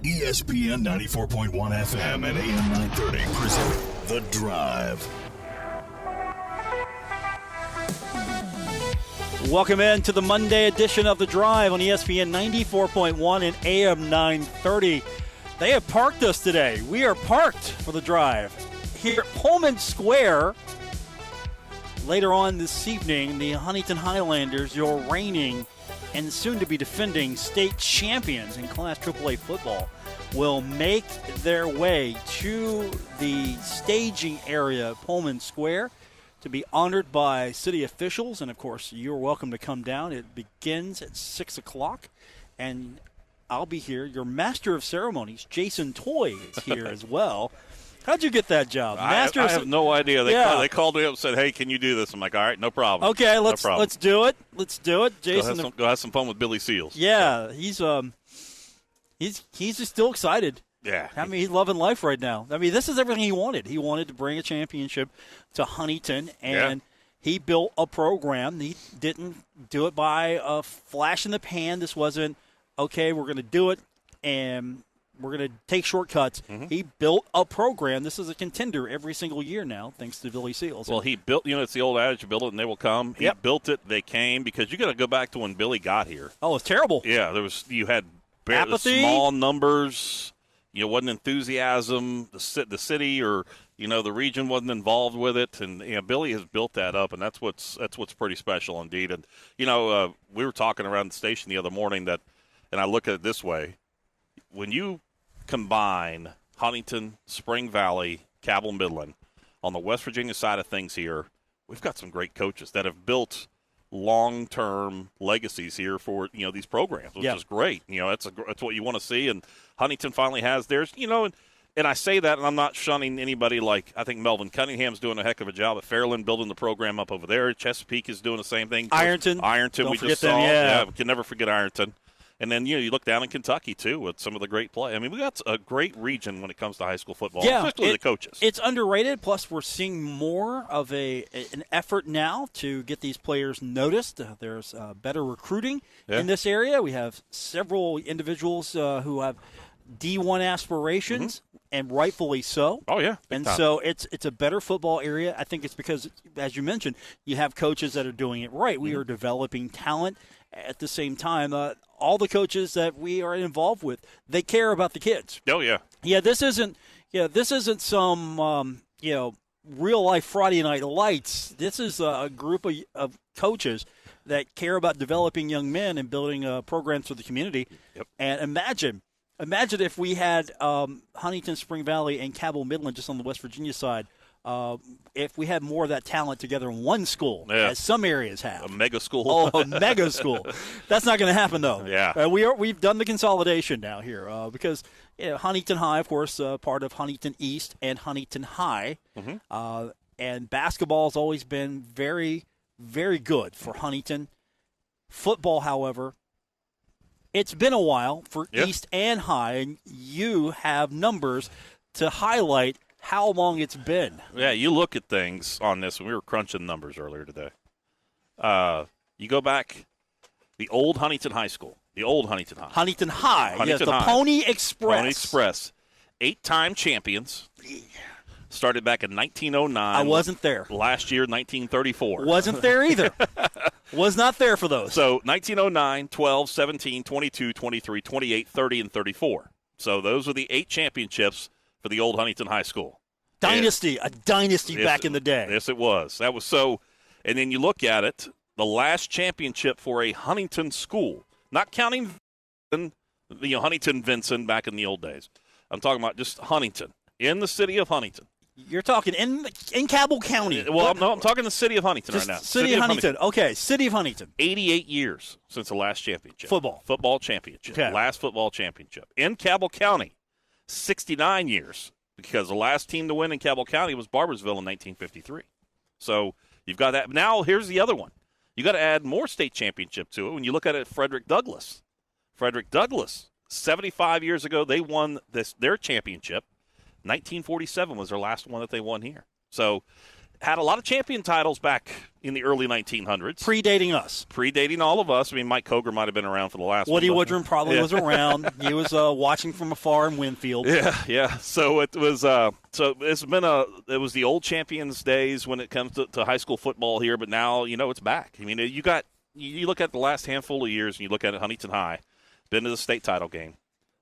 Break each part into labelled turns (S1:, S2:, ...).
S1: ESPN 94.1 FM and AM 930 present The Drive.
S2: Welcome in to the Monday edition of The Drive on ESPN 94.1 and AM 930. They have parked us today. We are parked for The Drive here at Pullman Square. Later on this evening, the Huntington Highlanders, your reigning and soon-to-be defending state champions in Class AAA football, will make their way to the staging area of Pullman Square to be honored by city officials. And, of course, you're welcome to come down. It begins at 6 o'clock, and I'll be here. Your master of ceremonies, Jason Toy, is here as well. How'd you get that job?
S3: I have no idea. They called me up and said, hey, can you do this? I'm like, all right, no problem.
S2: Okay, let's do it. Let's do it. Jason,
S3: go have some fun with Billy Seals.
S2: Yeah, he's just still excited.
S3: Yeah.
S2: I mean, he's loving life right now. I mean, this is everything he wanted. He wanted to bring a championship to Huntington, and he built a program. He didn't do it by a flash in the pan. This wasn't, okay, we're going to do it, and we're going to take shortcuts. Mm-hmm. He built a program. This is a contender every single year now, thanks to Billy Seals.
S3: Well, he built, it's the old adage, you build it and they will come. He built it, they came, because you got to go back to when Billy got here.
S2: Oh, it's terrible.
S3: Yeah, you had
S2: apathy,
S3: small numbers, wasn't enthusiasm. The city or the region wasn't involved with it, and Billy has built that up, and that's what's pretty special indeed. And we were talking around the station the other morning and I look at it this way: when you combine Huntington, Spring Valley, Cabell Midland on the West Virginia side of things here, we've got some great coaches that have built long-term legacies here for these programs, which is great. That's what you want to see, and Huntington finally has theirs. And I say that, and I'm not shunning anybody. Like, I think Melvin Cunningham's doing a heck of a job at Fairland, building the program up over there. Chesapeake is doing the same thing.
S2: Ironton,
S3: we just saw. Yeah, we can never forget Ironton. And then, you look down in Kentucky, too, with some of the great play. I mean, we got a great region when it comes to high school football, especially the coaches.
S2: It's underrated. Plus, we're seeing more of an effort now to get these players noticed. There's better recruiting in this area. We have several individuals who have D1 aspirations, and rightfully so.
S3: Oh, yeah.
S2: And so it's a better football area. I think it's because, as you mentioned, you have coaches that are doing it right. We are developing talent. At the same time, all the coaches that we are involved with, they care about the kids.
S3: Oh, yeah.
S2: Yeah, this isn't some, real-life Friday Night Lights. This is a group of coaches that care about developing young men and building programs for the community.
S3: Yep.
S2: And imagine if we had Huntington, Spring Valley, and Cabell Midland just on the West Virginia side. If we had more of that talent together in one school, as some areas have.
S3: A mega school.
S2: Oh, a mega school. That's not going to happen, though.
S3: Yeah.
S2: We've done the consolidation now here because Huntington High, of course, part of Huntington East and Huntington High. Mm-hmm. And basketball has always been very, very good for Huntington. Football, however, it's been a while for East and High, and you have numbers to highlight how long it's been.
S3: Yeah, you look at things on this, and we were crunching numbers earlier today. You go back, the old Huntington High School, the old Huntington High.
S2: Huntington High,
S3: Huntington
S2: the
S3: High.
S2: Pony Express.
S3: Pony Express. 8-time champions. Started back in 1909.
S2: I wasn't there.
S3: Last year, 1934.
S2: Wasn't there either. Was not there for those.
S3: So 1909, 12, 17, 22, 23, 28, 30, and 34. So those are the 8 championships for the old Huntington High School.
S2: Dynasty, a dynasty back in the day.
S3: Yes, it was. That was so. And then you look at it, the last championship for a Huntington school, not counting Huntington Vincent back in the old days. I'm talking about just Huntington, in the city of Huntington.
S2: You're talking in Cabell County.
S3: Well, I'm talking the city of Huntington
S2: just
S3: right now.
S2: City of Huntington. Okay, city of Huntington.
S3: 88 years since the last championship.
S2: Football
S3: championship.
S2: Okay.
S3: Last football championship. In Cabell County, 69 years, because the last team to win in Cabell County was Barbersville in 1953. So you've got that. Now here's the other one. You got to add more state championship to it. When you look at it, Frederick Douglass, 75 years ago, they won their championship. 1947 was their last one that they won here. So had a lot of champion titles back in the early 1900s.
S2: Predating us.
S3: Predating all of us. I mean, Mike Coger might have been around for the last
S2: Woody
S3: one.
S2: Woodrum probably was around. He was watching from afar in Winfield.
S3: Yeah. So it was it was the old champions days when it comes to high school football here, but now, it's back. I mean, you look at the last handful of years and you look at Huntington High, been to the state title game.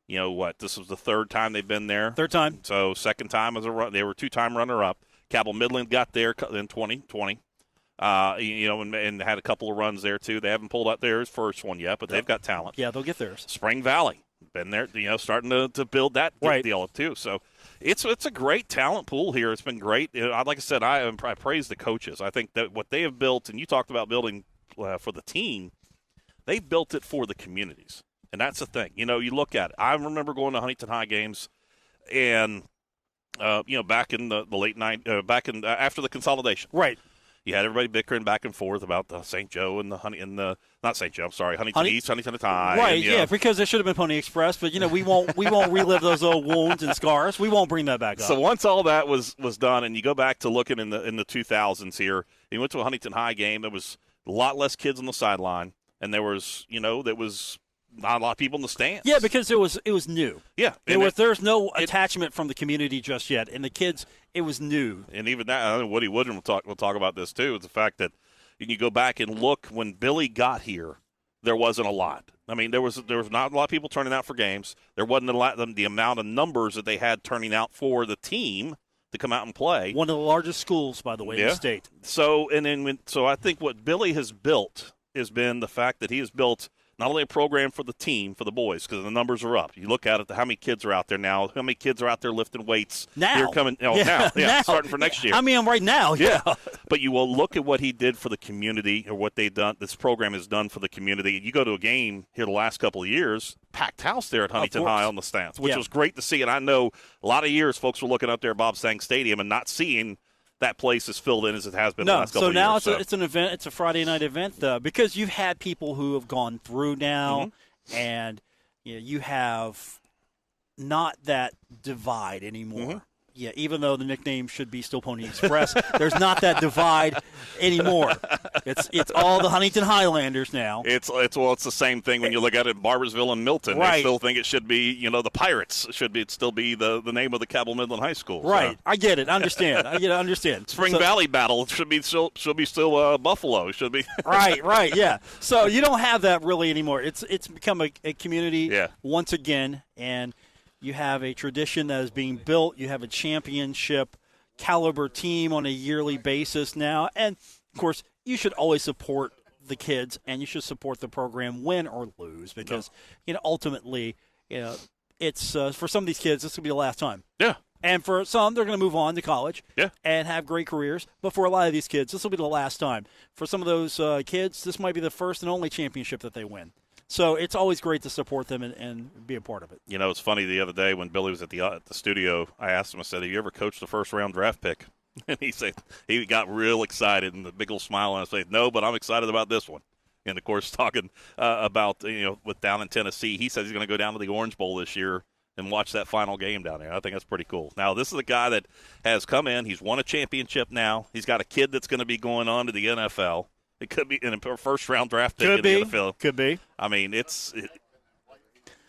S3: This was the third time they've been there.
S2: Third time.
S3: So second time as a run. They were two-time runner-up. Cabell Midland got there in 2020. And had a couple of runs there, too. They haven't pulled out theirs first one yet, but they've got talent.
S2: Yeah, they'll get theirs.
S3: Spring Valley, been there, starting to build that deal, too. So it's a great talent pool here. It's been great. Like I said, I praise the coaches. I think that what they have built, and you talked about building for the team, they've built it for the communities. And that's the thing. You look at it. I remember going to Huntington High games, and, back in the late night, after the consolidation.
S2: Right.
S3: You had everybody bickering back and forth about the St. Joe and Huntington East, Huntington High.
S2: Right, because there should have been Pony Express, but we won't relive those old wounds and scars. We won't bring that back up.
S3: So once all that was done, and you go back to looking in the 2000s here, you went to a Huntington High game. There was a lot less kids on the sideline, and there was not a lot of people in the stands.
S2: Yeah, because it was new.
S3: Yeah,
S2: there's no attachment from the community just yet, and the kids, it was new.
S3: And even that, I know Woody Woodrum will talk about this too. Is the fact that you go back and look when Billy got here, there wasn't a lot. I mean, there was not a lot of people turning out for games. There wasn't the amount of numbers that they had turning out for the team to come out and play.
S2: One of the largest schools, by the way, in the state.
S3: So I think what Billy has built has been the fact that he has built not only a program for the team, for the boys, because the numbers are up. You look at it, how many kids are out there now, how many kids are out there lifting weights.
S2: Now.
S3: Now, starting for next year.
S2: I mean, right now, yeah.
S3: But you will look at what he did for the community, or what they've done, this program has done for the community. You go to a game here the last couple of years, packed house there at Huntington High on the stands, which was great to see. And I know a lot of years folks were looking up there at Bob Stang Stadium and not seeing that place is filled in as it has been the last couple of years.
S2: So now it's an event. It's a Friday night event, because you've had people who have gone through now, and you have not that divide anymore.
S3: Mm-hmm.
S2: Yeah, even though the nickname should be still Pony Express, there's not that divide anymore. It's all the Huntington Highlanders now.
S3: It's the same thing when you look at it in Barbersville and Milton.
S2: Right.
S3: They still think it should be, the Pirates should still be the name of the Cabell Midland High School.
S2: Right.
S3: So.
S2: I get it. I understand.
S3: Spring Valley Battle should be still Buffalo. Should be.
S2: Right. Yeah. So you don't have that really anymore. It's become a community once again, and you have a tradition that is being built. You have a championship caliber team on a yearly basis now. And, of course, you should always support the kids, and you should support the program, win or lose, because, ultimately, it's for some of these kids, this will be the last time.
S3: Yeah.
S2: And for some, they're going to move on to college and have great careers. But for a lot of these kids, this will be the last time. For some of those kids, this might be the first and only championship that they win. So it's always great to support them and be a part of it.
S3: It's funny, the other day when Billy was at the studio, I asked him, I said, have you ever coached a first-round draft pick? And he said he got real excited, and the big old smile on his face. No, but I'm excited about this one. And, of course, talking about, with down in Tennessee, he says he's going to go down to the Orange Bowl this year and watch that final game down there. I think that's pretty cool. Now, this is a guy that has come in. He's won a championship now. He's got a kid that's going to be going on to the NFL. It could be in a first-round draft pick in the NFL.
S2: Could be.
S3: I mean, it's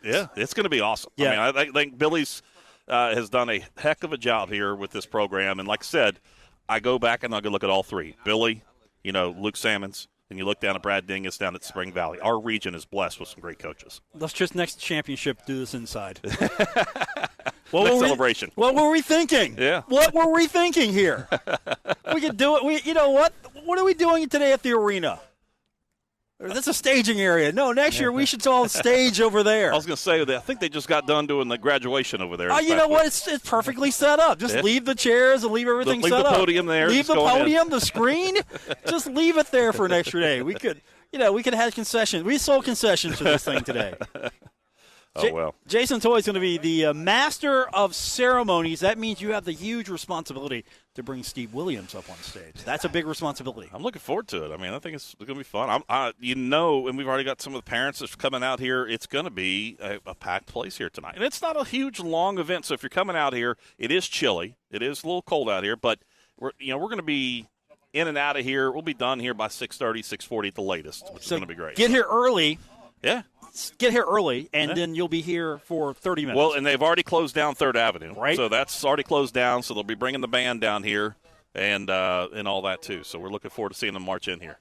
S3: going to be awesome.
S2: Yeah.
S3: I mean, I think Billy's has done a heck of a job here with this program. And like I said, I go back and I'll go look at all three. Billy, Luke Salmons, and you look down at Brad Dingus down at Spring Valley. Our region is blessed with some great coaches.
S2: Let's just next championship do this inside.
S3: Next celebration.
S2: What were we thinking?
S3: Yeah.
S2: What were we thinking here? We could do it. You know what? What are we doing today at the arena? That's a staging area. No, next year we should all stage over there.
S3: I was going to say, I think they just got done doing the graduation over there.
S2: You know what? It's perfectly set up. Just leave the chairs and leave everything set up.
S3: Leave the podium there.
S2: Leave the podium, the screen. Just leave it there for an extra day. We could have concessions. We sold concessions for this thing today.
S3: Oh, well.
S2: Jason Toy is going to be the master of ceremonies. That means you have the huge responsibility to bring Steve Williams up on stage. That's a big responsibility.
S3: I'm looking forward to it. I mean, I think it's going to be fun. And we've already got some of the parents that's coming out here. It's going to be a packed place here tonight. And it's not a huge, long event. So if you're coming out here, it is chilly. It is a little cold out here, but we're going to be in and out of here. We'll be done here by 6:30, 6:40 at the latest, which is going to be great.
S2: Get here early.
S3: Yeah.
S2: Get here early, and then you'll be here for 30 minutes.
S3: Well, and they've already closed down 3rd Avenue.
S2: Right.
S3: So that's already closed down, so they'll be bringing the band down here and all that too. So we're looking forward to seeing them march in here.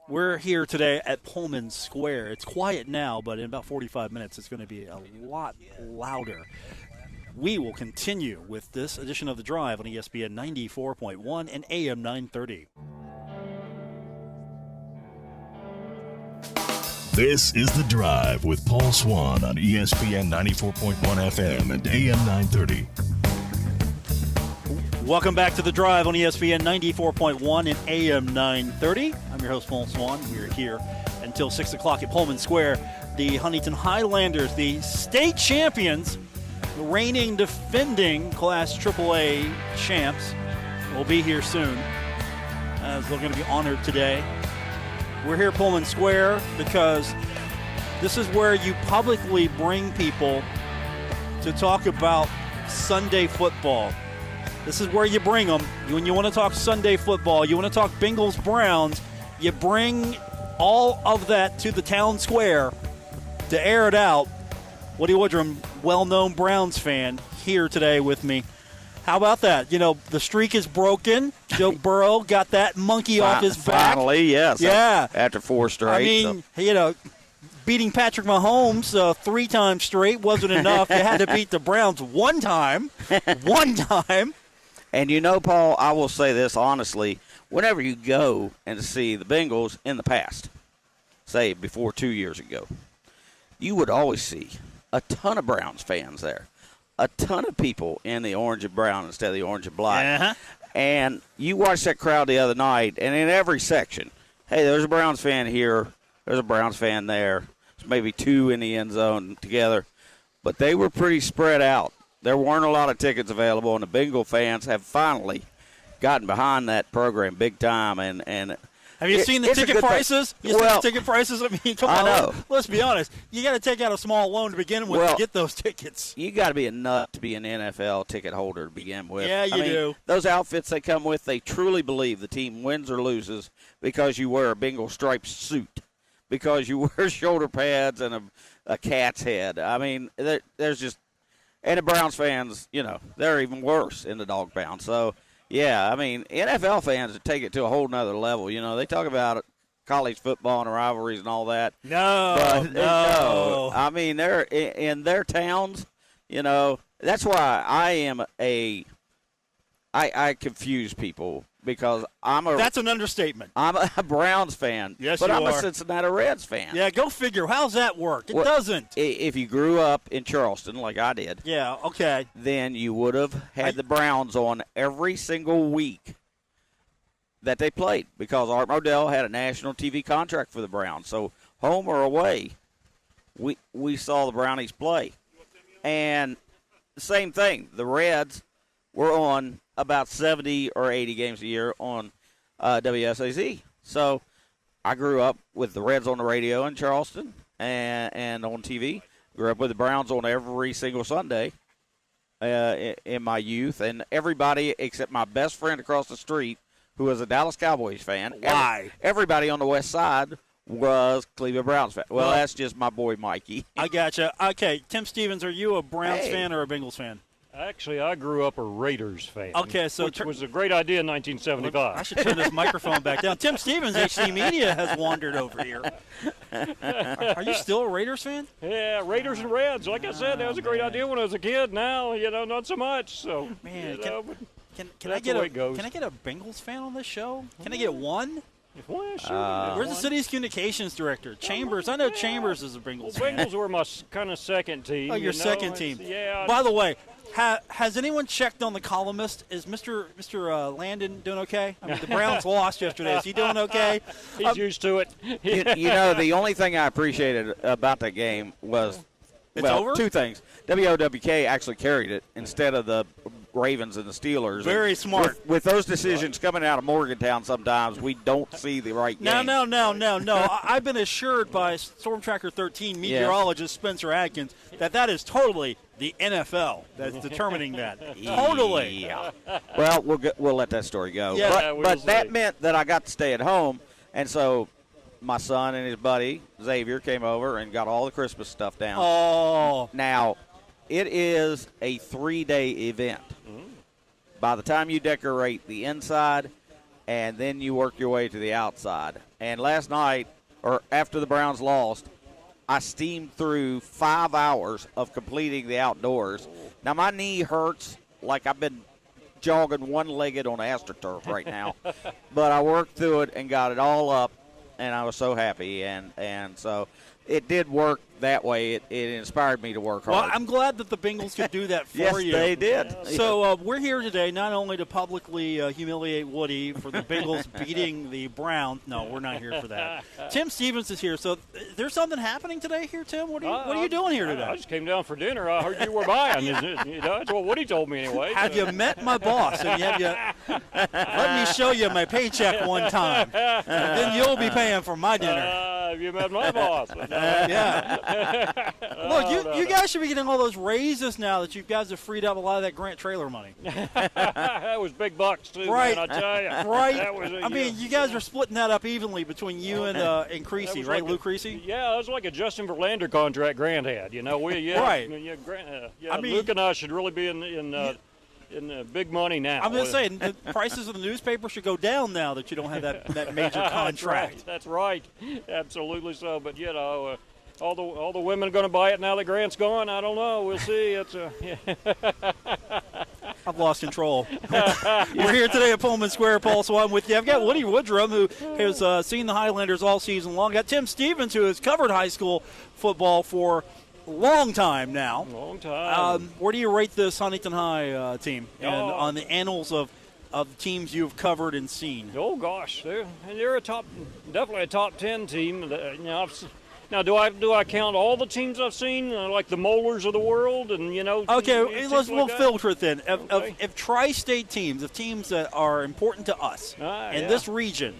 S2: We're here today at Pullman Square. It's quiet now, but in about 45 minutes it's going to be a lot louder. We will continue with this edition of The Drive on ESPN 94.1 and AM 930.
S1: This is The Drive with Paul Swann on ESPN 94.1 FM and AM 930.
S2: Welcome back to The Drive on ESPN 94.1 and AM 930. I'm your host, Paul Swann. We're here until 6 o'clock at Pullman Square. The Huntington Highlanders, the state champions, the reigning defending Class AAA champs, will be here soon, as they're going to be honored today. We're here at Pullman Square because this is where you publicly bring people to talk about Sunday football. This is where you bring them. When you want to talk Sunday football, you want to talk Bengals, Browns, you bring all of that to the town square to air it out. Woody Woodrum, well-known Browns fan, here today with me. How about that? You know, the streak is broken. Joe Burrow got that monkey off his back.
S4: Finally, yes.
S2: Yeah.
S4: After 4 straight.
S2: I mean, beating Patrick Mahomes 3 times straight wasn't enough. You had to beat the Browns one time. One time.
S4: And Paul, I will say this honestly. Whenever you go and see the Bengals in the past, say before 2 years ago, you would always see a ton of Browns fans there. A ton of people in the orange and brown instead of the orange and black.
S2: Uh-huh.
S4: And you watched that crowd the other night, and in every section, hey, there's a Browns fan here, there's a Browns fan there. There's maybe 2 in the end zone together. But they were pretty spread out. There weren't a lot of tickets available, and the Bengal fans have finally gotten behind that program big time. And
S2: have you seen the ticket prices? You seen the ticket prices? I mean, come on.
S4: I know.
S2: Let's be honest. You got to take out a small loan to begin with to get those tickets.
S4: You got to be a nut to be an NFL ticket holder to begin with.
S2: Yeah, you do. Those
S4: outfits they come with, they truly believe the team wins or loses because you wear a Bengal striped suit, because you wear shoulder pads and a cat's head. I mean, there's just – and the Browns fans, they're even worse in the dog pound. So, yeah, I mean, NFL fans take it to a whole nother level. They talk about college football and rivalries and all that.
S2: No.
S4: I mean, they're in their towns, that's why I confuse people because
S2: That's an understatement.
S4: I'm a Browns fan.
S2: Yes,
S4: but
S2: you
S4: I'm
S2: are.
S4: a Cincinnati Reds fan.
S2: Yeah, go figure. How's that work? It doesn't.
S4: If you grew up in Charleston like I did,
S2: yeah, okay,
S4: then you would have had the Browns on every single week that they played because Art Modell had a national TV contract for the Browns. So home or away, we saw the Brownies play. And the same thing, the Reds were on about 70 or 80 games a year on WSAZ. So I grew up with the Reds on the radio in Charleston and on TV. Grew up with the Browns on every single Sunday in my youth. And everybody except my best friend across the street, who was a Dallas Cowboys fan.
S2: Why?
S4: Everybody on the west side was Cleveland Browns fan. Well, that's just my boy Mikey.
S2: I gotcha. Okay, Tim Stevens, are you a Browns fan or a Bengals fan?
S5: Actually, I grew up a Raiders fan.
S2: Okay, so
S5: which was a great idea in 1975.
S2: I should turn this microphone back down. Tim Stevens, HC Media, has wandered over here. Are you still a Raiders fan?
S5: Yeah, Raiders and Reds. Like I said, that was a great idea when I was a kid. Now, not so much. So,
S2: man, can I
S5: get
S2: a Bengals fan on this show? Can I get one?
S5: Well, sure.
S2: Where's the city's communications director? Chambers. I know Chambers is a Bengals fan.
S5: Bengals were my kind of second team.
S2: Oh, your second team.
S5: Yeah.
S2: By the way, has anyone checked on the columnist? Is Mr. Landon doing okay? I mean, the Browns lost yesterday. Is he doing okay?
S5: He's used to it.
S4: The only thing I appreciated about that game was,
S2: over?
S4: 2 things. WOWK actually carried it instead of the Ravens and the Steelers.
S2: Very smart.
S4: With those decisions coming out of Morgantown sometimes, we don't see the right game.
S2: No. I've been assured by Storm Tracker 13 meteorologist Spencer Atkins that is totally the NFL that's determining that. Totally.
S4: Yeah. Well, we'll let that story go.
S2: Yeah,
S4: but that meant that I got to stay at home, and so my son and his buddy Xavier came over and got all the Christmas stuff down.
S2: Oh.
S4: Now, it is a 3-day event. By the time you decorate the inside, and then you work your way to the outside. And last night, or after the Browns lost, I steamed through 5 hours of completing the outdoors. Now, my knee hurts like I've been jogging one-legged on AstroTurf right now. But I worked through it and got it all up, and I was so happy. And so it did work that way. It inspired me to work hard.
S2: Well, I'm glad that the Bengals could do that for you.
S4: Yes, they did.
S2: So we're here today not only to publicly humiliate Woody for the Bengals beating the Browns. No, we're not here for that. Tim Stevens is here. So there's something happening today here, Tim? What are you doing here today?
S5: I just came down for dinner. I heard you were buying. That's what Woody told me anyway.
S2: Have you met my boss? And let me show you my paycheck one time. And then you'll be paying for my dinner.
S5: Have you met my boss?
S2: Yeah. Look, you guys should be getting all those raises now that you guys have freed up a lot of that Grant trailer money.
S5: That was big bucks, too,
S2: right.
S5: man, I tell you.
S2: Right.
S5: That was
S2: you guys are splitting that up evenly between you and Creasy, right,
S5: like
S2: Lou Creasy?
S5: Yeah, that was like a Justin Verlander contract Grant had.
S2: Right.
S5: Luke and I should really be in big money now.
S2: I'm just saying, the prices of the newspaper should go down now that you don't have that major contract.
S5: That's right. Absolutely so. But, all the women are going to buy it now that Grant's gone. I don't know. We'll see.
S2: I've lost control. We're here today at Pullman Square. Paul Swann with you. I've got Woody Woodrum, who has seen the Highlanders all season long. Got Tim Stevens, who has covered high school football for a long time now.
S5: Long time.
S2: Where do you rate this Huntington High team on the annals of teams you've covered and seen?
S5: Oh, gosh. They're definitely a top 10 team. Now, do I count all the teams I've seen, like the Molars of the world, and
S2: Okay, we'll filter it then.
S5: Okay.
S2: If tri-state teams, of teams that are important to us in this region,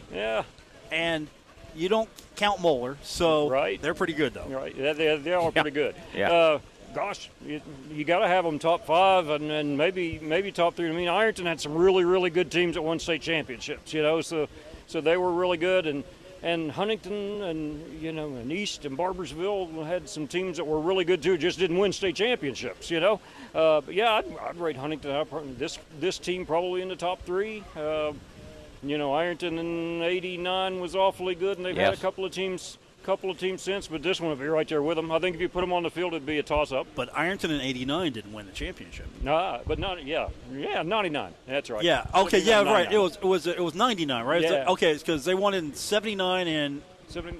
S2: and you don't count Moeller, so they're pretty good though.
S5: Right, they are pretty good.
S4: Yeah.
S5: Gosh, you got to have them top 5 and maybe top 3. I mean, Ironton had some really, really good teams that won state championships. So they were really good, and Huntington and East and Barbersville had some teams that were really good too, just didn't win state championships, But yeah, I'd rate Huntington, this team probably in the top 3. Ironton in '89 was awfully good, and they've had a couple of teams since, but this one will be right there with them. I think if you put them on the field, it'd be a toss-up.
S2: But Ironton in '89 didn't win the championship.
S5: Nah, but not 99. That's right.
S2: Yeah. Okay. Yeah. Right. It was '99, right?
S5: Yeah.
S2: Okay. It's because they won in '79 and.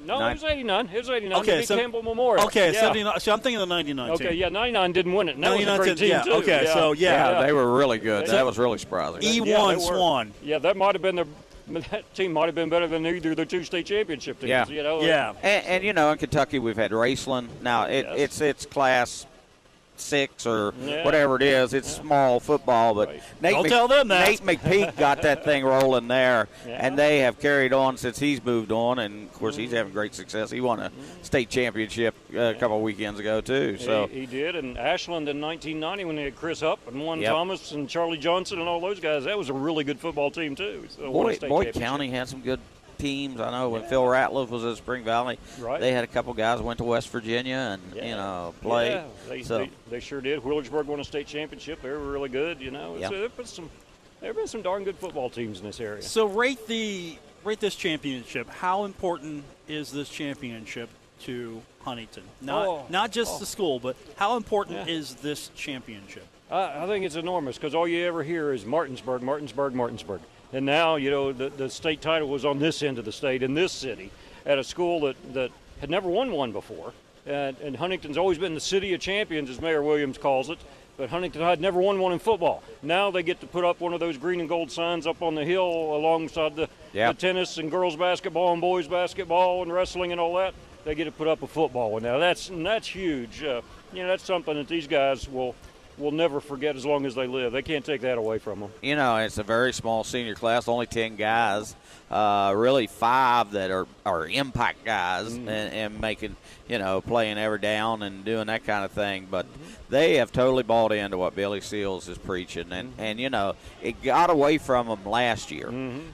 S5: No, it was 89. It was 89.
S2: Okay,
S5: Campbell Memorial.
S2: Okay,
S5: yeah.
S2: 79. So I'm thinking of the '99 team.
S5: Okay, yeah, 99 didn't win it. And that was a great team too.
S2: Okay, so
S4: yeah, they were really good. That was really surprising.
S2: E1 Swan.
S5: Yeah, that might have been that team might have been better than either of the 2 state championship teams.
S2: Yeah.
S4: And in Kentucky we've had Raceland. Now it's class 6 or whatever it is. It's small football, but
S2: Don't tell them that.
S4: Nate McPeak got that thing rolling there, and they have carried on since he's moved on. And of course, he's having great success. He won a state championship a couple of weekends ago too. So
S5: he did. And Ashland in 1990 when they had Chris Hupp and Juan Thomas and Charlie Johnson and all those guys, that was a really good football team too. So
S4: Boyd County had some good teams. I know when Phil Ratliff was at Spring Valley, they had a couple guys who went to West Virginia and played.
S5: Yeah, they sure did. Wheelersburg won a state championship. They were really good. So there have been some darn good football teams in this area.
S2: So rate this championship. How important is this championship to Huntington? Not just the school, but how important is this championship?
S5: I think it's enormous because all you ever hear is Martinsburg, Martinsburg, Martinsburg. And now, the state title was on this end of the state in this city at a school that had never won one before. And Huntington's always been the city of champions, as Mayor Williams calls it. But Huntington had never won one in football. Now they get to put up one of those green and gold signs up on the hill alongside the tennis and girls basketball and boys basketball and wrestling and all that. They get to put up a football one now. That's huge. That's something that these guys will will never forget as long as they live. They can't take that away from them.
S4: You know, it's a very small senior class, only 10 guys, really 5 that are impact guys and making, playing every down and doing that kind of thing. But they have totally bought into what Billy Seals is preaching. And it got away from them last year.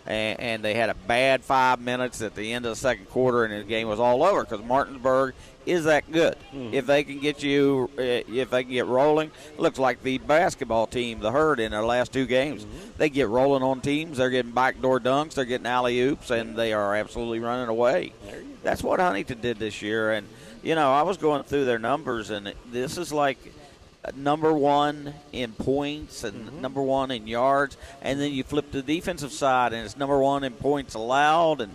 S4: And they had a bad 5 minutes at the end of the second quarter, and the game was all over because Martinsburg is that good. If they can get rolling, it looks like the basketball team, the Herd, in their last 2 games. They get rolling on teams. They're getting backdoor dunks. They're getting alley-oops, and they are absolutely running away. That's what Huntington did this year. And, I was going through their numbers, and this is like number 1 in points and number 1 in yards. And then you flip to the defensive side, and it's number 1 in points allowed. And,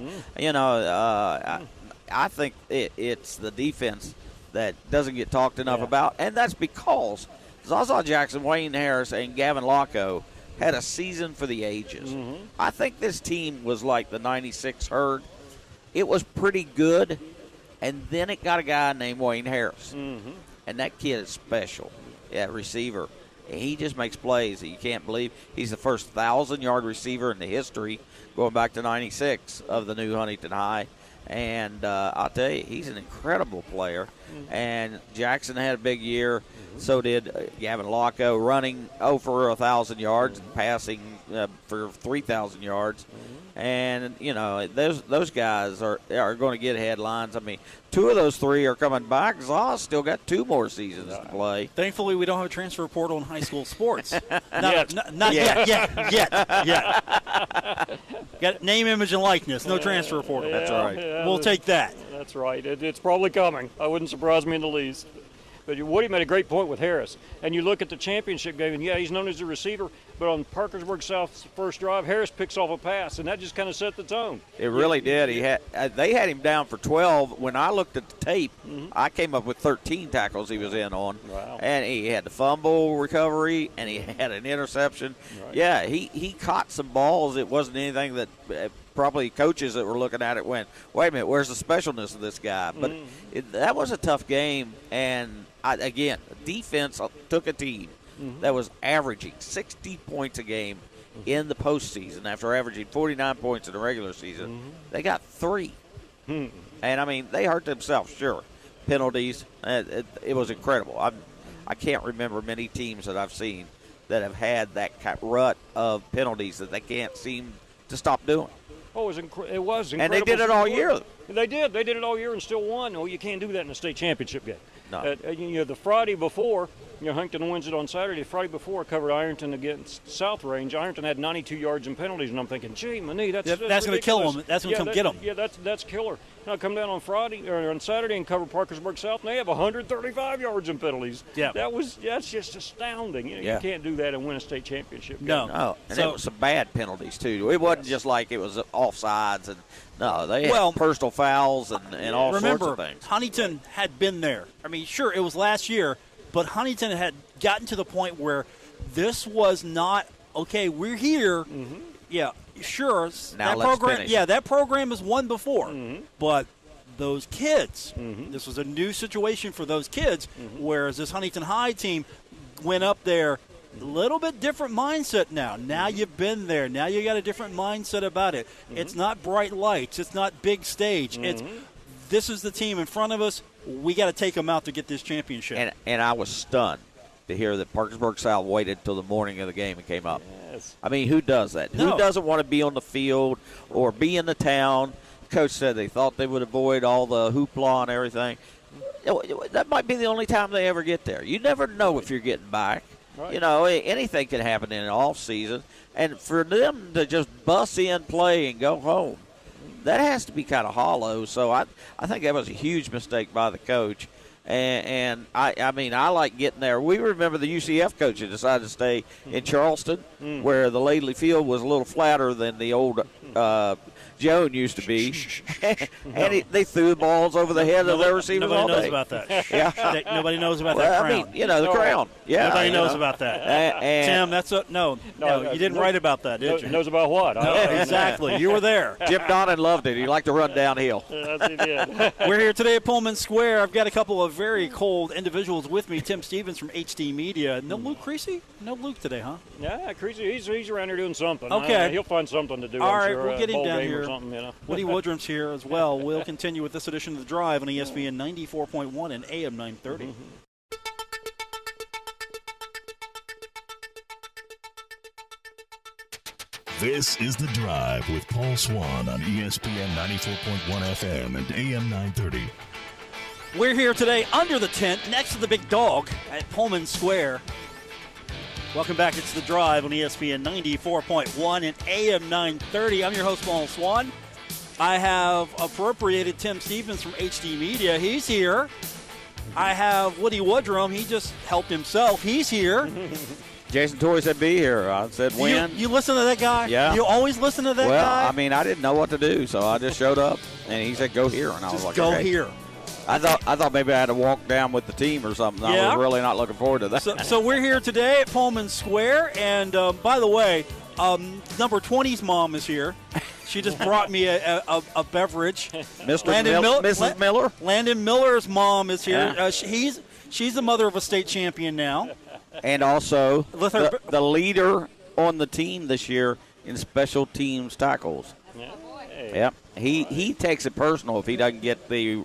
S4: I think it's the defense that doesn't get talked enough about, and that's because Zaza Jackson, Wayne Harris, and Gavin Locko had a season for the ages. I think this team was like the 96 Herd. It was pretty good, and then it got a guy named Wayne Harris, and that kid is special at receiver. He just makes plays that you can't believe. He's the first 1,000-yard receiver in the history, going back to 96, of the new Huntington High. And I'll tell you, he's an incredible player. And Jackson had a big year. So did Gavin Locko, running over 1,000 yards and passing for 3,000 yards. And, those guys are going to get headlines. I mean, 2 of those 3 are coming back. Zah's still got 2 more seasons to play.
S2: Thankfully, we don't have a transfer portal in high school sports. Not yet. Got name, image, and likeness. No transfer portal.
S5: That's
S2: right.
S5: Yeah,
S2: we'll take that.
S5: That's right. It's probably coming. I wouldn't surprise me in the least. But Woody made a great point with Harris. And you look at the championship game, and he's known as a receiver, but on Parkersburg South's first drive, Harris picks off a pass, and that just kind of set the tone.
S4: It really did. They had him down for 12. When I looked at the tape, I came up with 13 tackles he was in on.
S5: Wow.
S4: And he had the fumble recovery, and he had an interception.
S5: Right.
S4: Yeah, he caught some balls. It wasn't anything that probably coaches that were looking at it went, wait a minute, where's the specialness of this guy? But that was a tough game, and again, defense took a team that was averaging 60 points a game in the postseason after averaging 49 points in the regular season. They got 3. And, I mean, they hurt themselves, sure. Penalties, it was incredible. I can't remember many teams that I've seen that have had that rut of penalties that they can't seem to stop doing.
S5: Oh, it was incredible.
S4: And they did it all year.
S5: They did. They did it all year and still won. Oh, you can't do that in a state championship game.
S4: No.
S5: The Friday before, Huntington wins it on Saturday. The Friday before, covered Ironton against South Range. Ironton had 92 yards in penalties, and I'm thinking, gee, Manee, that's
S2: going to kill them. That's going to come get them.
S5: Yeah, that's killer. Now come down on Friday or on Saturday and cover Parkersburg South, and they have 135 yards in penalties. Yeah, that's just astounding. You can't do that and win a state championship.
S4: No, and it was some bad penalties too. It wasn't just like it was offsides and. No, they had personal fouls and all sorts of things.
S2: Huntington had been there. I mean, sure, it was last year, but Huntington had gotten to the point where this was not, okay, we're here. Yeah, sure.
S4: Now
S2: let's
S4: finish.
S2: Yeah, that program has won before. But those kids, this was a new situation for those kids, whereas this Huntington High team went up there. A little bit different mindset now. Now you've been there. Now you got a different mindset about it. It's not bright lights. It's not big stage. It's this is the team in front of us. We got to take them out to get this championship.
S4: And I was stunned to hear that Parkersburg South waited till the morning of the game and came up.
S5: Yes.
S4: I mean, who does that?
S2: No.
S4: Who doesn't want to be on the field or be in the town? Coach said they thought they would avoid all the hoopla and everything. That might be the only time they ever get there. You never know if you're getting back. Right. Anything can happen in an off season, and for them to just bust in, play, and go home, that has to be kind of hollow. So I think that was a huge mistake by the coach. And I mean, I like getting there. We remember the UCF coach that decided to stay in Charleston, where the Laidley Field was a little flatter than the old Joan used to be. And they threw the balls over the head of their receivers all
S2: Nobody
S4: day.
S2: knows about that.
S4: Yeah.
S2: Nobody knows about
S4: Well,
S2: that
S4: I
S2: crown.
S4: mean, the crown. Yeah.
S2: Nobody knows about that.
S4: And
S2: Tim, that's no, you didn't write about that, did you?
S5: Knows about what?
S2: No, exactly. You were there.
S4: Jim Donnan loved it. He liked to run downhill.
S5: Yes, he did.
S2: We're here today at Pullman Square. I've got a couple of very cold individuals with me. Tim Stevens from HD Media. No Luke Creasy? No Luke today, huh?
S5: Yeah, Creasy, he's around here doing something.
S2: Okay.
S5: He'll find something to do.
S2: All
S5: I'm
S2: right,
S5: sure,
S2: we'll get him
S5: bowl
S2: down
S5: game
S2: here.
S5: Or something,
S2: Woody Woodrum's here as well. We'll continue with this edition of The Drive on ESPN 94.1 and AM 930.
S1: This is The Drive with Paul Swann on ESPN 94.1 FM and AM 930.
S2: We're here today under the tent next to the big dog at Pullman Square. Welcome back. It's The Drive on ESPN 94.1 and AM 930. I'm your host, Paul Swann. I have appropriated Tim Stevens from HD Media. He's here. I have Woody Woodrum. He just helped himself. He's here.
S4: Jason Torrey said be here. I said when.
S2: You listen to that guy?
S4: Yeah.
S2: You always listen to that guy?
S4: Well, I mean, I didn't know what to do, so I just showed up, and he said go here, and I was
S2: just
S4: like,
S2: go
S4: okay.
S2: here.
S4: I thought maybe I had to walk down with the team or something.
S2: Yeah.
S4: I was really not looking forward to that.
S2: So we're here today at Pullman Square, and by the way, number 20's mom is here. She just brought me a beverage.
S4: Mrs. Miller?
S2: Landon Miller's mom is here.
S4: Yeah.
S2: She's the mother of a state champion now.
S4: And also
S2: With her-
S4: the leader on the team this year in special teams tackles.
S5: Yeah.
S4: Yep. He takes it personal if he doesn't get the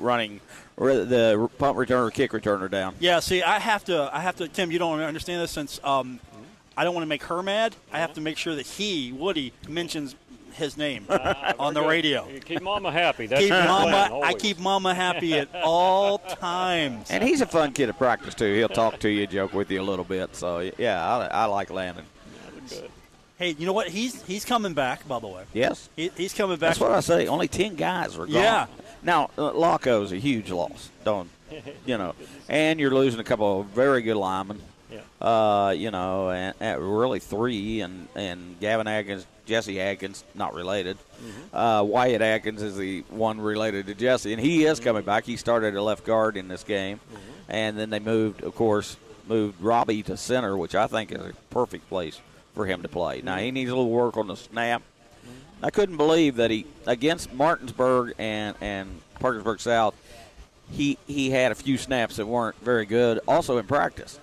S4: the punt returner, kick returner down.
S2: Yeah, see, I have to. Tim, you don't understand this since I don't want to make her mad. I have to make sure that Woody, mentions his name on the radio.
S5: You keep Mama happy. That's
S2: Keep
S5: the plan,
S2: I
S5: always.
S2: keep Mama happy at all times.
S4: And he's a fun kid to practice, too. He'll talk to you, joke with you a little bit. So, yeah, I like Landon.
S5: Good.
S2: Hey, you know what? He's coming back, by the way.
S4: Yes.
S2: He's coming back.
S4: That's what I say. Only 10 guys are gone.
S2: Yeah.
S4: Now, Locko's a huge loss. And you're losing a couple of very good linemen.
S5: Yeah.
S4: And really three, and Gavin Atkins, Jesse Atkins, not related. Wyatt Atkins is the one related to Jesse, and he is coming back. He started at left guard in this game, and then they moved Robbie to center, which I think is a perfect place for him to play. Now, he needs a little work on the snap. I couldn't believe that he, against Martinsburg and Parkersburg South, he had a few snaps that weren't very good, also in practice.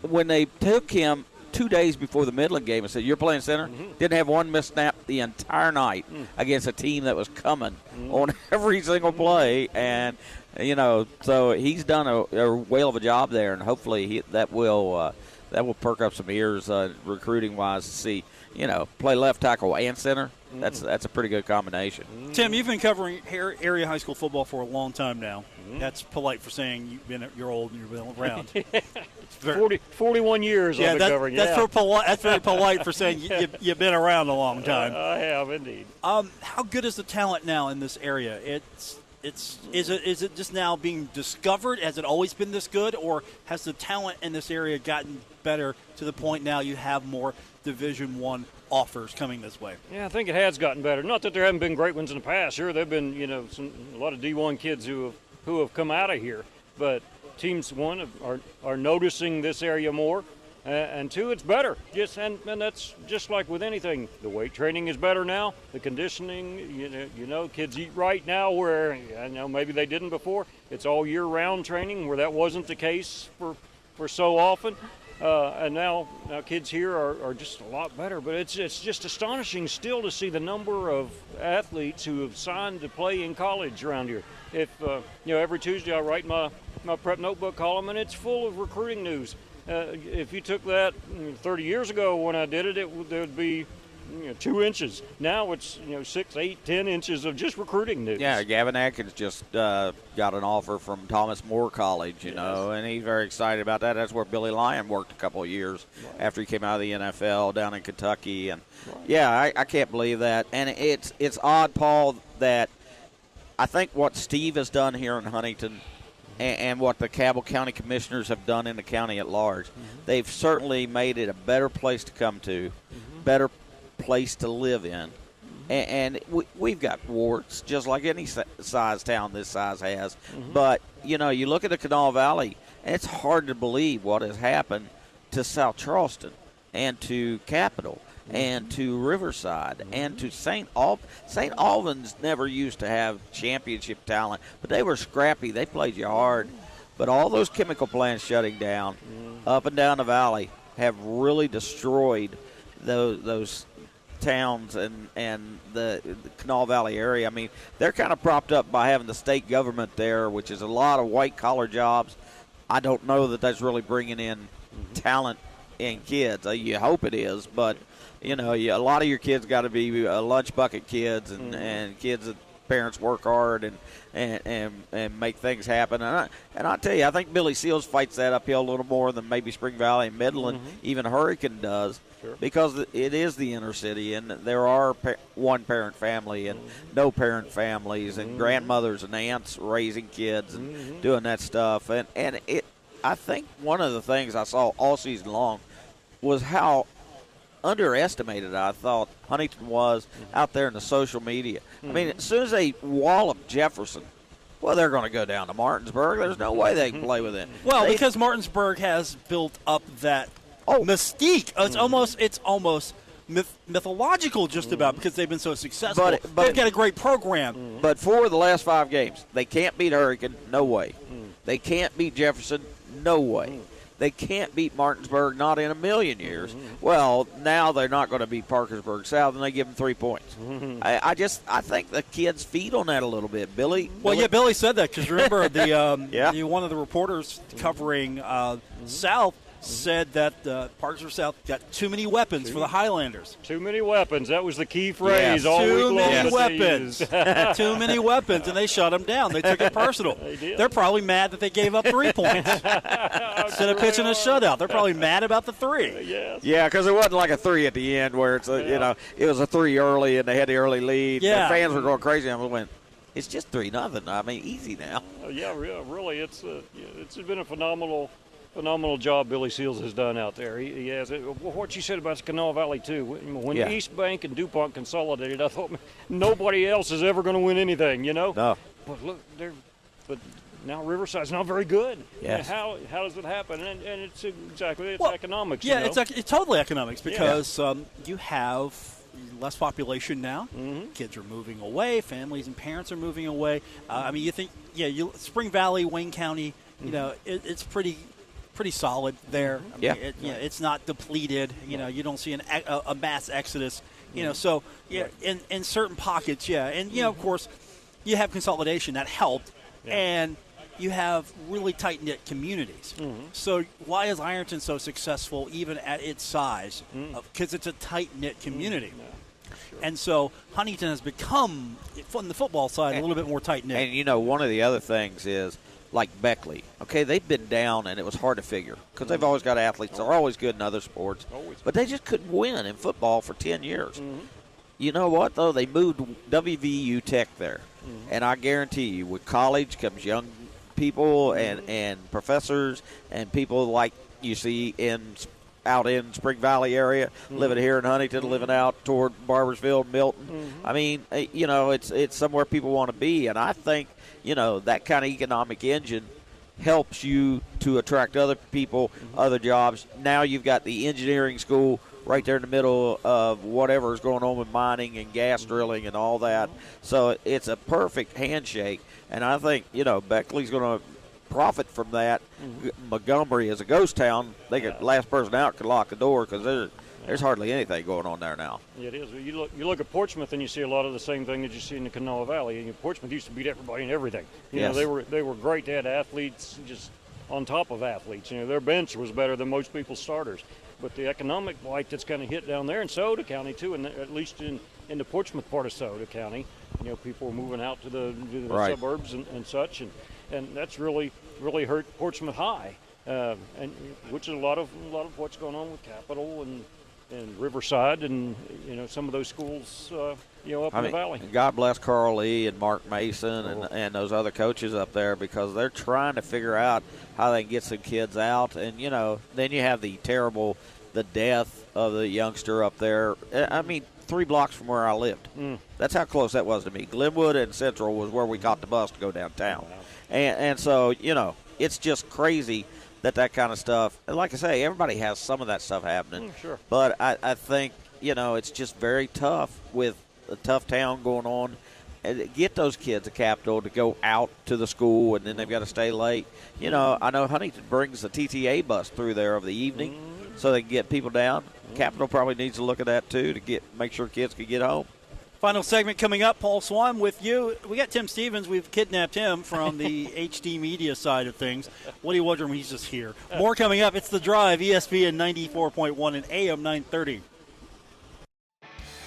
S4: When they took him 2 days before the Midland game and said, you're playing center, didn't have one missed snap the entire night against a team that was coming on every single play. And, so he's done a whale of a job there, and hopefully that will perk up some ears recruiting-wise to see, play left tackle and center. That's a pretty good combination.
S2: Tim, you've been covering area high school football for a long time now. That's polite for saying you're old and you've been around.
S5: 41 years I've been covering.
S2: That's very polite for saying you've been around a long time.
S5: I have indeed.
S2: How good is the talent now in this area? Is it just now being discovered? Has it always been this good, or has the talent in this area gotten better to the point now you have more Division I offers coming this way?
S5: Yeah, I think it has gotten better. Not that there haven't been great ones in the past. Sure, there've been a lot of D1 kids who have come out of here, but teams one are noticing this area more, and two, it's better. And that's just like with anything. The weight training is better now. The conditioning, kids eat right now, where maybe they didn't before. It's all year-round training, where that wasn't the case for so often. And now kids here are just a lot better. But it's just astonishing still to see the number of athletes who have signed to play in college around here. If every Tuesday I write my prep notebook column, and it's full of recruiting news. If you took that 30 years ago when I did it, there would be 2 inches. Now it's 6, 8, 10 inches of just recruiting news.
S4: Yeah, Gavin Atkins just got an offer from Thomas More College, and he's very excited about that. That's where Billy Lyon worked a couple of years after he came out of the NFL down in Kentucky. And I can't believe that. And it's odd, Paul, that I think what Steve has done here in Huntington and what the Cabell County Commissioners have done in the county at large, they've certainly made it a better place to come to, better place to live in, And we've got warts, just like any size town this size has. But, you look at the Kanawha Valley, and it's hard to believe what has happened to South Charleston and to Capital and to Riverside and to St. Albans. St. Albans never used to have championship talent, but they were scrappy. They played you hard. But all those chemical plants shutting down up and down the valley have really destroyed those towns and the Kanawha Valley area. I mean, they're kind of propped up by having the state government there, which is a lot of white-collar jobs. I don't know that that's really bringing in talent in kids. You hope it is, but, a lot of your kids got to be lunch bucket kids and kids that parents work hard and make things happen. And I tell you, I think Billy Seals fights that uphill a little more than maybe Spring Valley and Midland, even Hurricane does, because it is the inner city, and there are one-parent family and no-parent families and grandmothers and aunts raising kids and doing that stuff. And I think one of the things I saw all season long was how underestimated I thought Huntington was out there in the social media. I mean, as soon as they wallop Jefferson, well, they're going to go down to Martinsburg. There's no way they can play with it.
S2: Well, because Martinsburg has built up that mystique. It's almost mythological just about because they've been so successful. But they've got a great program.
S4: But for the last 5 games, they can't beat Hurricane, no way. They can't beat Jefferson, no way. They can't beat Martinsburg, not in a million years. Well, now they're not going to beat Parkersburg South, and they give them 3 points. I think the kids feed on that a little bit. Billy
S2: Billy said that because remember one of the reporters covering South said that Parkersburg South got too many weapons for the Highlanders.
S5: Too many weapons. That was the key phrase all week long.
S2: Too many weapons. Too many weapons, and they shut them down. They took it personal.
S5: They did.
S2: They're probably mad that they gave up 3 points instead of pitching a shutout. They're probably mad about the 3.
S5: Yes.
S4: Yeah, because it wasn't like a 3 at the end where it's it was a 3 early and they had the early lead.
S2: Yeah.
S4: The fans were going crazy. I went, it's just 3-0. I mean, easy now.
S5: Really, it's been a phenomenal job Billy Seals has done out there. He has. What you said about Kanawha Valley, too. When East Bank and DuPont consolidated, I thought nobody else is ever going to win anything, No. But look, but now Riverside's not very good.
S4: Yes.
S5: How does it happen? And it's economics.
S2: Yeah, it's totally economics because you have less population now. Kids are moving away. Families and parents are moving away. I mean, you think, Spring Valley, Wayne County, it's pretty solid there. I mean, it's not depleted. You don't see a mass exodus. So in certain pockets, and of course, you have consolidation that helped, and you have really tight knit communities. So why is Ironton so successful even at its size? Because it's a tight knit community. And so Huntington has become, from the football side, a little bit more tight knit.
S4: And one of the other things is, like Beckley, okay, they've been down and it was hard to figure because they've always got athletes. They're always good in other sports, but they just couldn't win in football for 10 years. You know what, though? They moved WVU Tech there, and I guarantee you, with college comes young people and professors and people like you see out in Spring Valley area, living here in Huntington, living out toward Barbersville, Milton. I mean, it's somewhere people want to be, and I think that kind of economic engine helps you to attract other people, other jobs. Now you've got the engineering school right there in the middle of whatever is going on with mining and gas drilling and all that. So it's a perfect handshake, and I think Beckley's going to profit from that. Montgomery is a ghost town. They could last person out could lock the door because there's hardly anything going on there now.
S5: Yeah, it is. You look at Portsmouth and you see a lot of the same thing that you see in the Kanawha Valley. And Portsmouth used to beat everybody and everything. They were great. They had athletes just on top of athletes. Their bench was better than most people's starters. But the economic blight that's kind of hit down there in Sauter County too, and at least in the Portsmouth part of Sauter County, people are moving out to the suburbs and such, and that's really hurt Portsmouth High, and which is a lot of what's going on with Capital and Riverside and some of those schools up in the valley.
S4: God bless Carl Lee and Mark Mason and those other coaches up there because they're trying to figure out how they can get some kids out. And then you have the terrible the death of the youngster up there. I mean, 3 blocks from where I lived. That's how close that was to me. Glenwood and Central was where we caught the bus to go downtown. And so, you know, it's just crazy that kind of stuff. And like I say, everybody has some of that stuff happening.
S5: Sure.
S4: But I think, you know, it's just very tough with a tough town going on. And get those kids a capital to go out to the school, and then they've got to stay late. You know, I know Huntington brings the TTA bus through there over the evening so they can get people down. Capital probably needs to look at that, too, to make sure kids can get home.
S2: Final segment coming up. Paul Swann with you. We got Tim Stevens. We've kidnapped him from the HD media side of things. Woody Woodrum, he's just here. More coming up. It's The Drive, ESPN 94.1 and AM 930.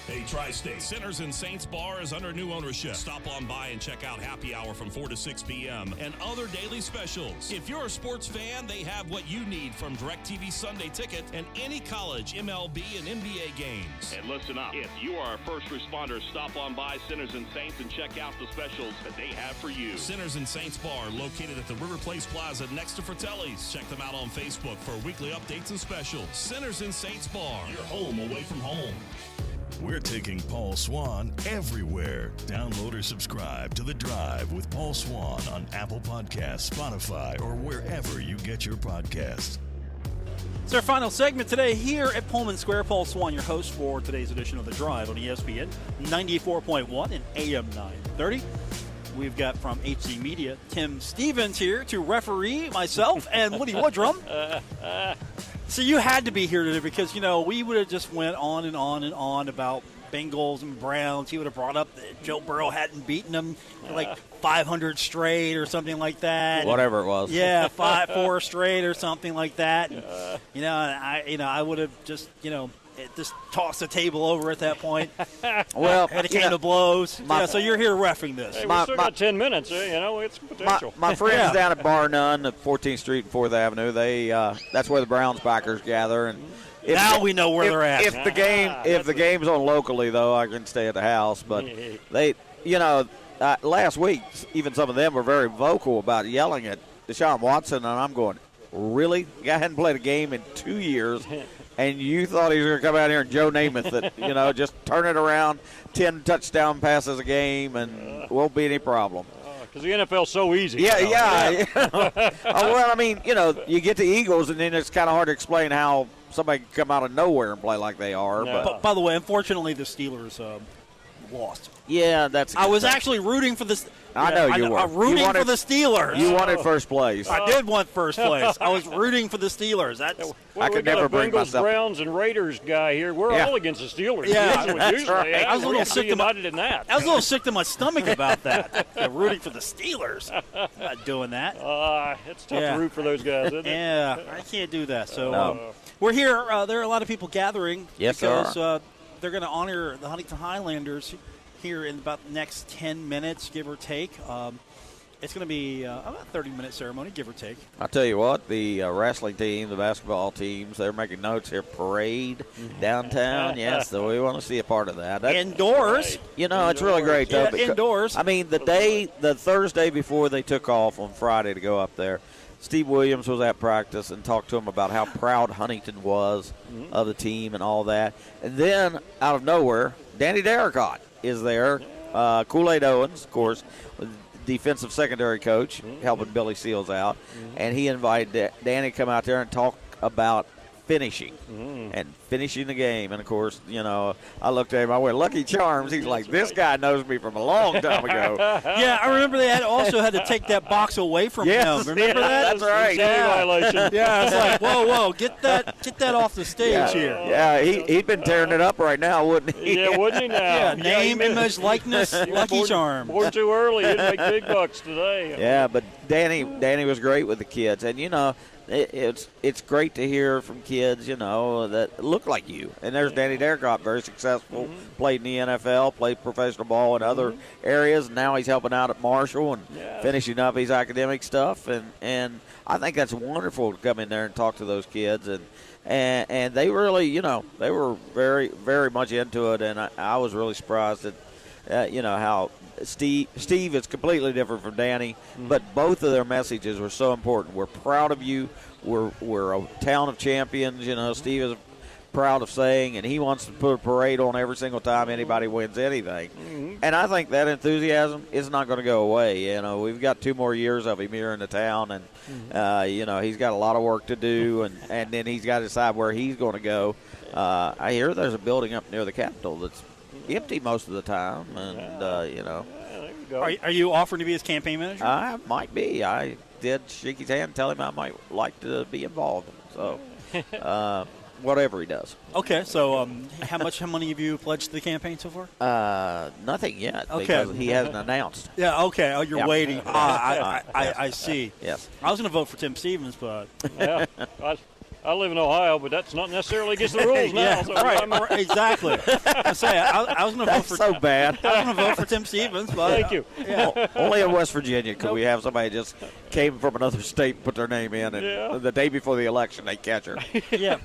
S1: Hey, Tri-State, Sinners and Saints Bar is under new ownership. Stop on by and check out happy hour from 4 to 6 p.m. and other daily specials. If you're a sports fan, they have what you need from DirecTV Sunday Ticket and any college, MLB, and NBA games.
S6: And listen up. If you are a first responder, stop on by Sinners and Saints and check out the specials that they have for you.
S1: Sinners and Saints Bar, located at the River Place Plaza next to Fratelli's. Check them out on Facebook for weekly updates and specials. Sinners and Saints Bar, your home away from home. We're taking Paul Swann everywhere. Download or subscribe to The Drive with Paul Swann on Apple Podcasts, Spotify, or wherever you get your podcasts.
S2: It's our final segment today here at Pullman Square. Paul Swann, your host for today's edition of The Drive on ESPN 94.1 and AM 930. We've got from HD Media, Tim Stevens here to referee myself and Woody Woodrum. So you had to be here today because, you know, we would have just went on and on and on about Bengals and Browns. He would have brought up that Joe Burrow hadn't beaten them like 500 straight or something like that.
S4: Whatever it was.
S2: Yeah, 4 straight or something like that. And, I would have just, just tossed the table over at that point.
S4: Well,
S2: and it came to blows. So you're here reffing this.
S5: Hey, we still got 10 minutes. It's potential.
S4: My friends down at Bar None at 14th Street and 4th Avenue, that's where the Browns backers gather. And
S2: now we know where they're at.
S4: If the game's on locally, though, I can stay at the house. But last week, even some of them were very vocal about yelling at Deshaun Watson, and I'm going, really? The guy hadn't played a game in 2 years. And you thought he was going to come out here and Joe Namath it, just turn it around, 10 touchdown passes a game, and won't be any problem.
S5: Because the NFL's so easy.
S4: Yeah. Well, I mean, you get the Eagles, and then it's kind of hard to explain how somebody can come out of nowhere and play like they are.
S5: No.
S4: But
S2: by the way, unfortunately, the Steelers lost.
S4: Yeah, that's.
S2: I was actually rooting for this.
S4: I know you were.
S2: I'm rooting for the Steelers.
S4: You wanted first place.
S2: I did want first place. I was rooting for the Steelers.
S4: I could never bring
S5: Bengals,
S4: myself.
S5: Browns, and Raiders guy here. We're all against the Steelers.
S2: Yeah,
S5: usually.
S4: Right.
S2: I was a little sick to my sick to my stomach about that. Rooting for the Steelers. I'm not doing that.
S5: It's tough to root for those guys, isn't it?
S2: Yeah, I can't do that. So we're here. There are a lot of people gathering.
S4: Yes,
S2: because they're going to honor the Huntington Highlanders here in about the next 10 minutes, give or take. It's going to be about a 30-minute ceremony, give or take.
S4: I'll tell you what, the wrestling team, the basketball teams, they're making notes here. Parade downtown, yes, so we want to see a part of that.
S2: Indoors.
S4: It's really great, though.
S2: Yeah, indoors.
S4: I mean, the Thursday before they took off on Friday to go up there, Steve Williams was at practice and talked to him about how proud Huntington was of the team and all that. And then, out of nowhere, Danny Darricott is there. Kool-Aid Owens, of course, defensive secondary coach, helping Billy Seals out. And he invited Danny to come out there and talk about finishing and finishing the game. And, of course, I looked at him. I went, Lucky Charms. He's like, this guy knows me from a long time ago.
S2: Yeah, I remember they also had to take that box away from him. Remember that?
S4: That's right.
S5: Violation.
S2: Yeah, it's like, whoa, get that off the stage here.
S4: Yeah, he'd been tearing it up right now, wouldn't he?
S5: Yeah, wouldn't he now?
S2: Yeah, name, image, likeness, Lucky Charms.
S5: Born too early. He didn't make big bucks today.
S4: Yeah, but Danny was great with the kids. And, it's great to hear from kids, that look like you. And there's Danny Darricott, very successful, played in the NFL, played professional ball in other areas. And now he's helping out at Marshall and finishing up his academic stuff. And I think that's wonderful to come in there and talk to those kids. And they really, they were very, very much into it. And I was really surprised at, how Steve is completely different from Danny, but both of their messages were so important. We're proud of you. We're a town of champions. Steve is proud of saying, and he wants to put a parade on every single time anybody wins anything.
S5: Mm-hmm.
S4: And I think that enthusiasm is not going to go away. You know, we've got 2 more years of him here in the town, and you know, he's got a lot of work to do, and then he's got to decide where he's going to go. I hear there's a building up near the Capitol that's empty most of the time, and you know.
S2: Are you offering to be his campaign manager?
S4: I might be. I did shake his hand and tell him I might like to be involved. So, whatever he does.
S2: Okay, so how much money have you pledged to the campaign so far?
S4: Nothing yet
S2: Okay.
S4: because he hasn't announced.
S2: Yeah, okay. Oh, you're
S4: Yeah.
S2: waiting. I see.
S4: Yes.
S2: I was going to vote for Tim Stevens, but
S5: Yeah, I live in Ohio, but that's not necessarily against the rules now.
S2: yeah,
S5: So
S2: right, exactly. I was going to vote
S4: That's
S2: for
S4: so bad.
S2: I was going to vote for Tim Stevens, but
S5: Thank you.
S2: Yeah.
S4: Only in West Virginia could we have somebody just came from another state and put their name in, and
S5: Yeah.
S4: the day before the election they catch her.
S2: Yeah.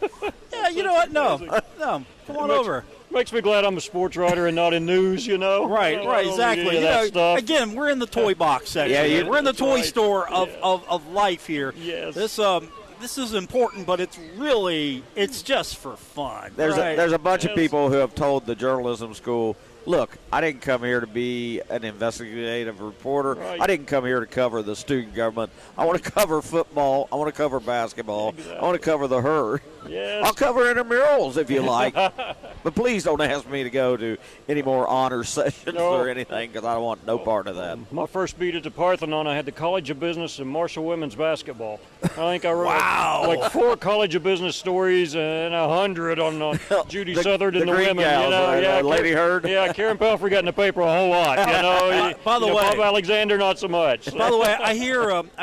S2: Yeah, you know what? No. Come on over.
S5: Makes me glad I'm a sports writer and not in news, you know.
S2: Right,
S5: I
S2: right,
S5: don't
S2: exactly.
S5: need
S2: You
S5: any of
S2: know,
S5: that stuff.
S2: again, we're in the toy box section.
S4: Yeah,
S2: we're in the
S5: that's
S2: toy
S5: right.
S2: store of life here.
S5: Yes.
S2: This is important, but it's just for fun.
S4: There's
S2: right?
S4: a bunch of
S5: Yes.
S4: people who have told the journalism school, look, I didn't come here to be an investigative reporter.
S5: Right.
S4: I didn't come here to cover the student government. I want to cover football. I want to cover basketball.
S5: Exactly.
S4: I want to cover the herd.
S5: Yes.
S4: I'll cover intramurals if you like. But please don't ask me to go to any more honor sessions
S5: No.
S4: or anything because I don't want no part of that.
S5: My first beat at the Parthenon, I had the College of Business and Marshall women's basketball. I think I wrote like 4 College of Business stories and 100 on Judy Southard and the
S4: green
S5: women.
S4: gals,
S5: You know,
S4: right,
S5: yeah,
S4: Lady Hurd.
S5: Yeah, Karen Pelfrey got in the paper a whole lot. You know,
S2: By the way-
S5: Bob Alexander not so much.
S2: By the way, I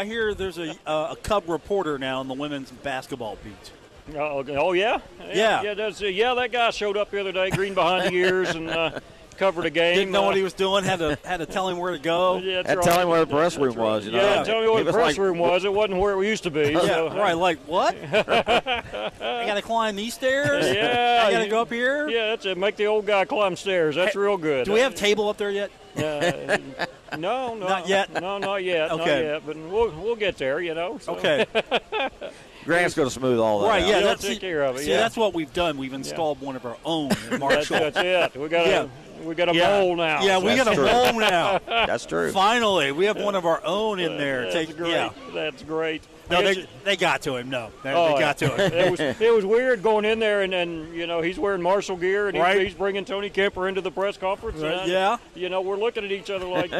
S2: hear there's a Cub reporter now in the women's basketball beat.
S5: Oh yeah,
S2: Yeah.
S5: That guy showed up the other day, green behind the ears, and covered a game.
S2: Didn't know what he was doing. Had to tell him where to go.
S5: Yeah, that's
S4: And
S5: right.
S4: tell him where the press room was. You know?
S5: Yeah, tell me
S4: He
S5: what the
S4: was
S5: press
S4: like,
S5: room was. It wasn't where it used to be.
S2: Yeah,
S5: So,
S2: right. Like what? I got to climb these stairs.
S5: Yeah,
S2: I got to go up here.
S5: Yeah, that's it. Make the old guy climb stairs. That's real good.
S2: Do we have table up there yet?
S5: No,
S2: Not yet?
S5: No, not yet.
S2: Okay.
S5: Not yet. But we'll get there. You know. So.
S2: Okay.
S4: Grant's going to smooth all that
S2: Right.
S4: out.
S2: Yeah.
S5: He'll
S2: That's
S5: take care of it,
S2: See,
S5: yeah.
S2: that's what we've done. We've installed one of our own at Marshall.
S5: That's it. We got a
S2: Yeah.
S5: bowl now.
S2: Yeah, we
S4: That's
S2: got a
S4: true.
S2: bowl now.
S4: That's true.
S2: Finally, we have one of our own in there.
S5: That's great.
S2: Yeah.
S5: That's great.
S2: No,
S5: I guess
S2: they got to him. No, they
S5: Oh,
S2: got to him.
S5: it was weird going in there and you know he's wearing Marshall gear and
S2: Right.
S5: he's bringing Tony Kemper into the press conference.
S2: Right,
S5: And,
S2: yeah.
S5: You know, we're looking at each other like,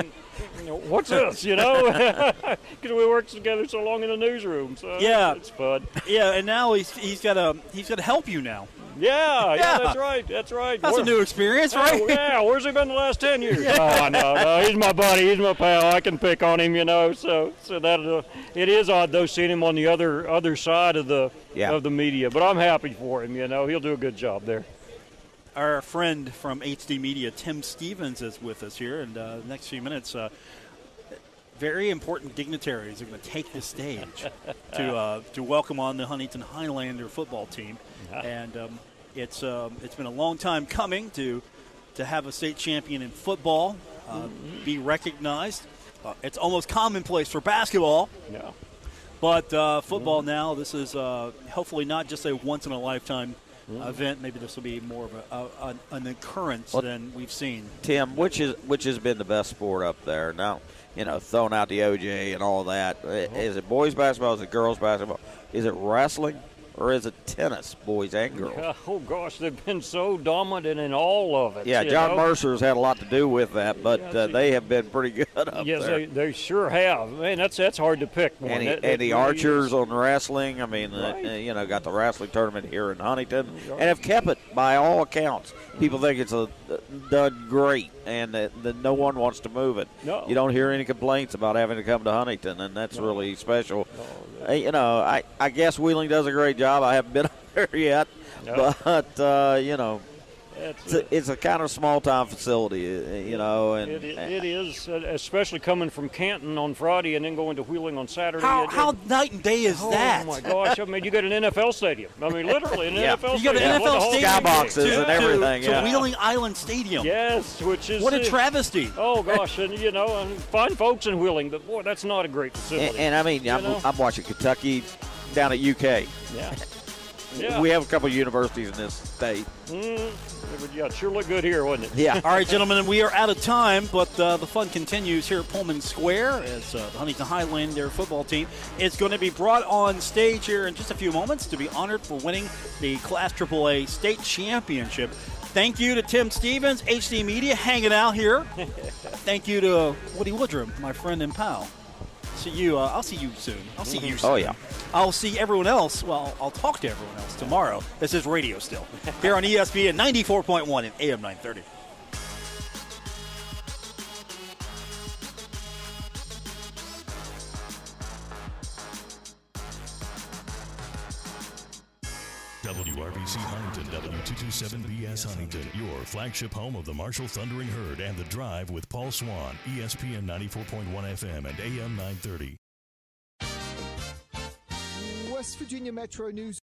S5: what's this? You know, because we worked together so long in the newsroom. So
S2: Yeah.
S5: it's fun.
S2: Yeah, and now he's got to help you now.
S5: Yeah,
S2: Yeah.
S5: that's right. That's right.
S2: That's a new experience, right?
S5: Yeah, where's he been the last 10 years? Oh, no, he's my buddy. He's my pal. I can pick on him, you know. So that it is odd, though, seeing him on the other side of the media. But I'm happy for him, you know. He'll do a good job there.
S2: Our friend from HD Media, Tim Stevens, is with us here. And the next few minutes, very important dignitaries are going to take the stage to welcome on the Huntington Highlander football team. And it's been a long time coming to have a state champion in football be recognized. It's almost commonplace for basketball.
S5: Yeah.
S2: But football now, this is hopefully not just a once-in-a-lifetime event. Maybe this will be more of an occurrence than we've seen.
S4: Tim, which has been the best sport up there? Now, you know, throwing out the OJ and all that. Is it boys basketball? Is it girls basketball? Is it wrestling? Or is it tennis, boys and girls?
S5: Oh, gosh, they've been so dominant in all of it.
S4: Yeah,
S5: you
S4: John
S5: know?
S4: Mercer's had a lot to do with that, but they have been pretty good up
S5: Yes,
S4: there.
S5: they sure have. Man, that's hard to pick. One.
S4: And,
S5: That
S4: the
S5: really
S4: archers
S5: is.
S4: on wrestling, I mean,
S5: Right.
S4: you know, got the wrestling tournament here in Huntington, and have kept it by all accounts. People think it's done great, and that no one wants to move it.
S5: No.
S4: You don't hear any complaints about having to come to Huntington, and that's really special. You know, I guess Wheeling does a great job. I haven't been up there yet,
S5: No.
S4: but you know,
S5: That's
S4: it's a kind of small-time facility, you know. And
S5: It is, especially coming from Canton on Friday and then going to Wheeling on Saturday.
S2: How night and day is that?
S5: Oh, my gosh. I mean, you got an NFL stadium. I mean, literally an
S4: Yeah.
S5: NFL
S2: You got
S5: stadium.
S2: an
S5: Let the
S2: NFL
S5: whole
S2: stadium
S5: game
S4: Skyboxes
S5: be.
S4: and everything,
S2: to
S4: yeah.
S2: Wheeling Island Stadium.
S5: Yes, which is.
S2: What a travesty.
S5: Oh, gosh. And, you know, and fine folks in Wheeling, but, boy, that's not a great facility.
S4: And I mean,
S5: know?
S4: I'm watching Kentucky down at UK.
S5: Yeah. Yeah.
S4: We have a couple of universities in this state.
S5: Yeah, it sure looked good here, wasn't it?
S4: Yeah.
S2: All right, gentlemen, we are out of time, but the fun continues here at Pullman Square as the Huntington Highlander football team is going to be brought on stage here in just a few moments to be honored for winning the Class AAA state championship. Thank you to Tim Stevens, HD Media, hanging out here. Thank you to Woody Woodrum, my friend and pal. See you. I'll see you soon. I'll see you soon.
S4: Oh, yeah.
S2: I'll see everyone else. Well, I'll talk to everyone else tomorrow. This is radio still. Here on ESPN 94.1 and AM 930.
S1: WRBC Huntington, W227BS Huntington, your flagship home of the Marshall Thundering Herd and The Drive with Paul Swann, ESPN 94.1 FM and AM 930.
S7: West Virginia Metro News.